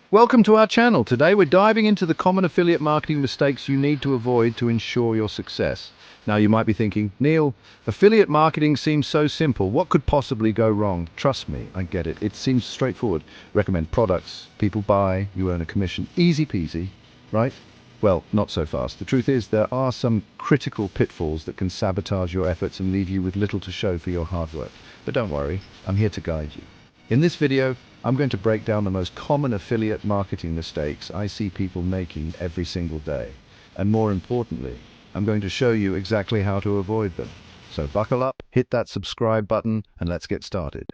Welcome to our channel. Today we're diving into the common affiliate marketing mistakes you need to avoid to ensure your success. Now you might be thinking, Neil, affiliate marketing seems so simple. What could possibly go wrong? Trust me, I get it. It seems straightforward. Recommend products, people buy, you earn a commission. Easy peasy, right? Well, not so fast. The truth is there are some critical pitfalls that can sabotage your efforts and leave you with little to show for your hard work. But don't worry, I'm here to guide you. In this video, I'm going to break down the most common affiliate marketing mistakes I see people making every single day. And more importantly, I'm going to show you exactly how to avoid them. So buckle up, hit that subscribe button, and let's get started.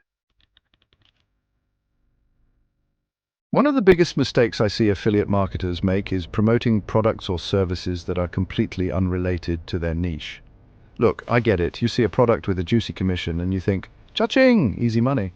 One of the biggest mistakes I see affiliate marketers make is promoting products or services that are completely unrelated to their niche. Look, I get it. You see a product with a juicy commission and you think, cha-ching, easy money.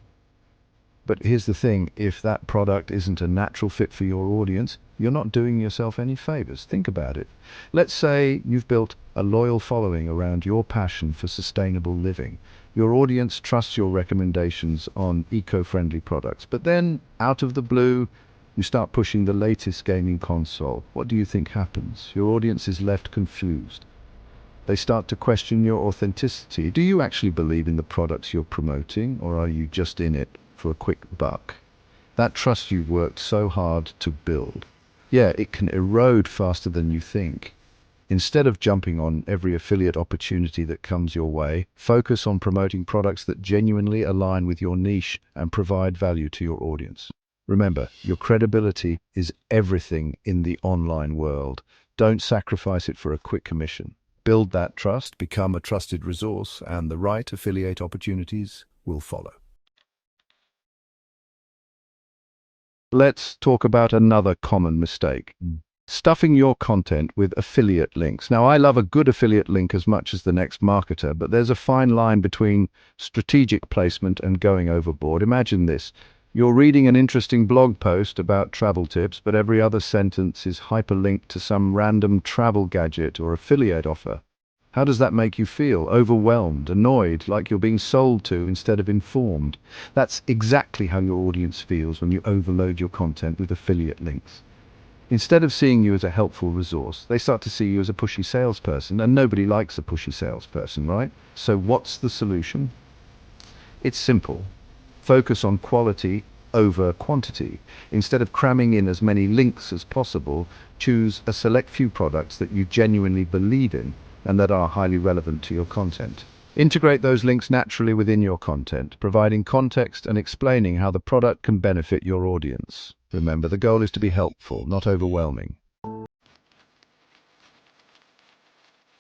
But here's the thing, if that product isn't a natural fit for your audience, you're not doing yourself any favors. Think about it. Let's say you've built a loyal following around your passion for sustainable living. Your audience trusts your recommendations on eco-friendly products. But then, out of the blue, you start pushing the latest gaming console. What do you think happens? Your audience is left confused. They start to question your authenticity. Do you actually believe in the products you're promoting, or are you just in it for a quick buck? That trust you've worked so hard to build, yeah, it can erode faster than you think. Instead of jumping on every affiliate opportunity that comes your way, focus on promoting products that genuinely align with your niche and provide value to your audience. Remember, your credibility is everything in the online world. Don't sacrifice it for a quick commission. Build that trust, become a trusted resource, and the right affiliate opportunities will follow. Let's talk about another common mistake. Stuffing your content with affiliate links. Now, I love a good affiliate link as much as the next marketer, but there's a fine line between strategic placement and going overboard. Imagine this. You're reading an interesting blog post about travel tips, but every other sentence is hyperlinked to some random travel gadget or affiliate offer. How does that make you feel? Overwhelmed, annoyed, like you're being sold to instead of informed. That's exactly how your audience feels when you overload your content with affiliate links. Instead of seeing you as a helpful resource, they start to see you as a pushy salesperson, and nobody likes a pushy salesperson, right? So what's the solution? It's simple. Focus on quality over quantity. Instead of cramming in as many links as possible, choose a select few products that you genuinely believe in and that are highly relevant to your content. Integrate those links naturally within your content, providing context and explaining how the product can benefit your audience. Remember, the goal is to be helpful, not overwhelming.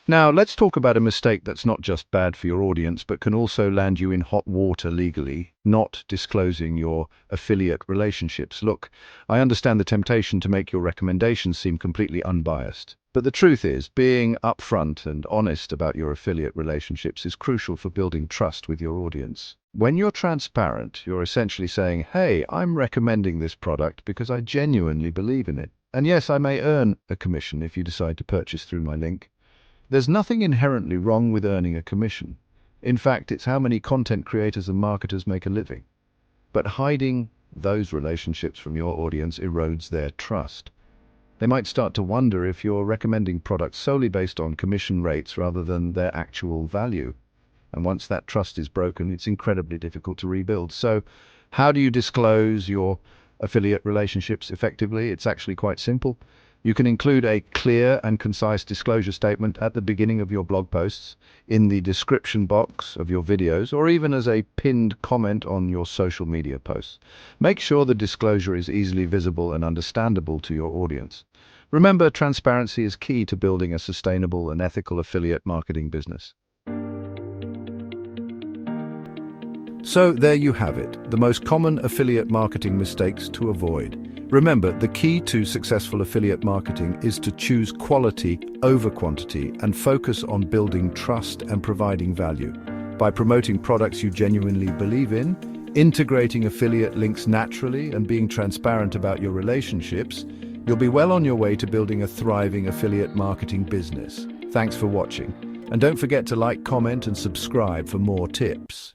Now, let's talk about a mistake that's not just bad for your audience, but can also land you in hot water legally: not disclosing your affiliate relationships. Look, I understand the temptation to make your recommendations seem completely unbiased. But the truth is, being upfront and honest about your affiliate relationships is crucial for building trust with your audience. When you're transparent, you're essentially saying, hey, I'm recommending this product because I genuinely believe in it. And yes, I may earn a commission if you decide to purchase through my link. There's nothing inherently wrong with earning a commission. In fact, it's how many content creators and marketers make a living. But hiding those relationships from your audience erodes their trust. They might start to wonder if you're recommending products solely based on commission rates rather than their actual value. And once that trust is broken, it's incredibly difficult to rebuild. So, how do you disclose your affiliate relationships effectively? It's actually quite simple. You can include a clear and concise disclosure statement at the beginning of your blog posts, in the description box of your videos, or even as a pinned comment on your social media posts. Make sure the disclosure is easily visible and understandable to your audience. Remember, transparency is key to building a sustainable and ethical affiliate marketing business. So there you have it, the most common affiliate marketing mistakes to avoid. Remember, the key to successful affiliate marketing is to choose quality over quantity and focus on building trust and providing value. By promoting products you genuinely believe in, integrating affiliate links naturally, and being transparent about your relationships, you'll be well on your way to building a thriving affiliate marketing business. Thanks for watching. And don't forget to like, comment, and subscribe for more tips.